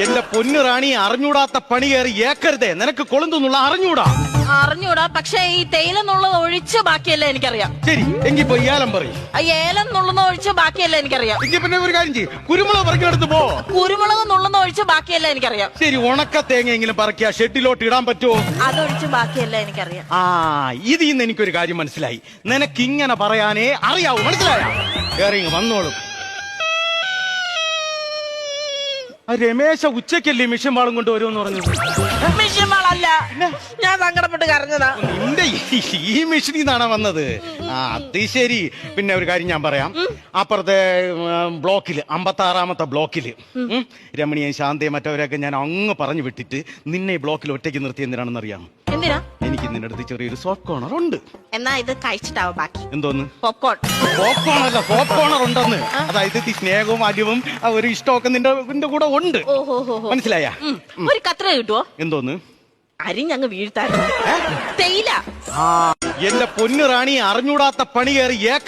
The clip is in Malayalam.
എന്റെ പൊന്നു റാണി, അറിഞ്ഞൂടാത്ത പണി കയറി ഏക്കരുതേ. നിനക്ക് കൊളുന്തെന്നുള്ള അറിഞ്ഞൂടാ. അറിഞ്ഞൂടാ, പക്ഷെ ഈ തേയിലെന്നുള്ളത് ഒഴിച്ച് ബാക്കിയല്ല എനിക്കറിയാം. ശരി, എങ്കിൽ പോയി ഏലം പറയും. ഏലം നുള്ളുന്ന ഒഴിച്ച് ബാക്കിയല്ല എനിക്കറിയാം. എങ്കിൽ പിന്നെ ഒരു കാര്യം ചെയ്യും, കുരുമുളക് പറിക്കെടുത്ത് പോ. കുരുമുളക് നുള്ളുന്ന ഒഴിച്ച് ബാക്കിയല്ല എനിക്കറിയാം. ശരി, ഉണക്ക തേങ്ങയെങ്കിലും പറക്കിയ ഷെഡിലോട്ട് ഇടാൻ പറ്റുമോ? അതൊഴിച്ച് ബാക്കിയല്ല എനിക്കറിയാം. ഇതിൽ നിന്ന് എനിക്കൊരു കാര്യം മനസ്സിലായി. നിനക്കിങ്ങനെ പറയാനേ അറിയാവൂ, മനസ്സിലായ? കേറി വന്നോളും. രമേശ ഉച്ചക്കല്ലേ മിഷൻ വാളും കൊണ്ട് വരുമെന്ന് പറഞ്ഞത്? മിഷൻ വാളല്ല, ഞാൻ സങ്കടപ്പെട്ട് കരഞ്ഞതാ. നിന്റെ ഈ മിഷനിൽ നിന്നാണ് വന്നത്? അത് ശരി. പിന്നെ ഒരു കാര്യം ഞാൻ പറയാം. അപ്പുറത്തെ ബ്ലോക്കില് 56-ാമത്തെ ബ്ലോക്കില് രമണിയും ശാന്തയും മറ്റവരെയൊക്കെ ഞാൻ അങ്ങ് പറഞ്ഞു വിട്ടിട്ട് നിന്നെ ഈ ബ്ലോക്കിൽ ഒറ്റയ്ക്ക് നിർത്തി എന്തിനാണെന്ന് അറിയാം? എന്തിനാ? എനിക്ക് നിന്റെ അടുത്ത് ചെറിയൊരു സോഫ്റ്റ് കോർണർ ഉണ്ട്. എന്നാ ഇത് കഴിച്ചിട്ടാവും ബാക്കി. എന്തോന്ന്? പോപ്കോൺ. പോപ്കോൺ അല്ല, സോഫ്റ്റ് കോർണർ ഉണ്ടെന്ന്. അതായത് സ്നേഹവും അലിവും ഒരു ഇഷ്ടമൊക്കെ നിന്റെ കൂടെ ഉണ്ട്. മനസ്സിലായ? ഒരു കത്ര കിട്ടുവോ? എന്തോന്ന്? അരിഞ്ഞങ്ങ് വീഴ്ത്താൻ. തേയില. എന്റെ പൊന്നു റാണി, അറിഞ്ഞൂടാത്ത പണി കയറി ഏക്കർ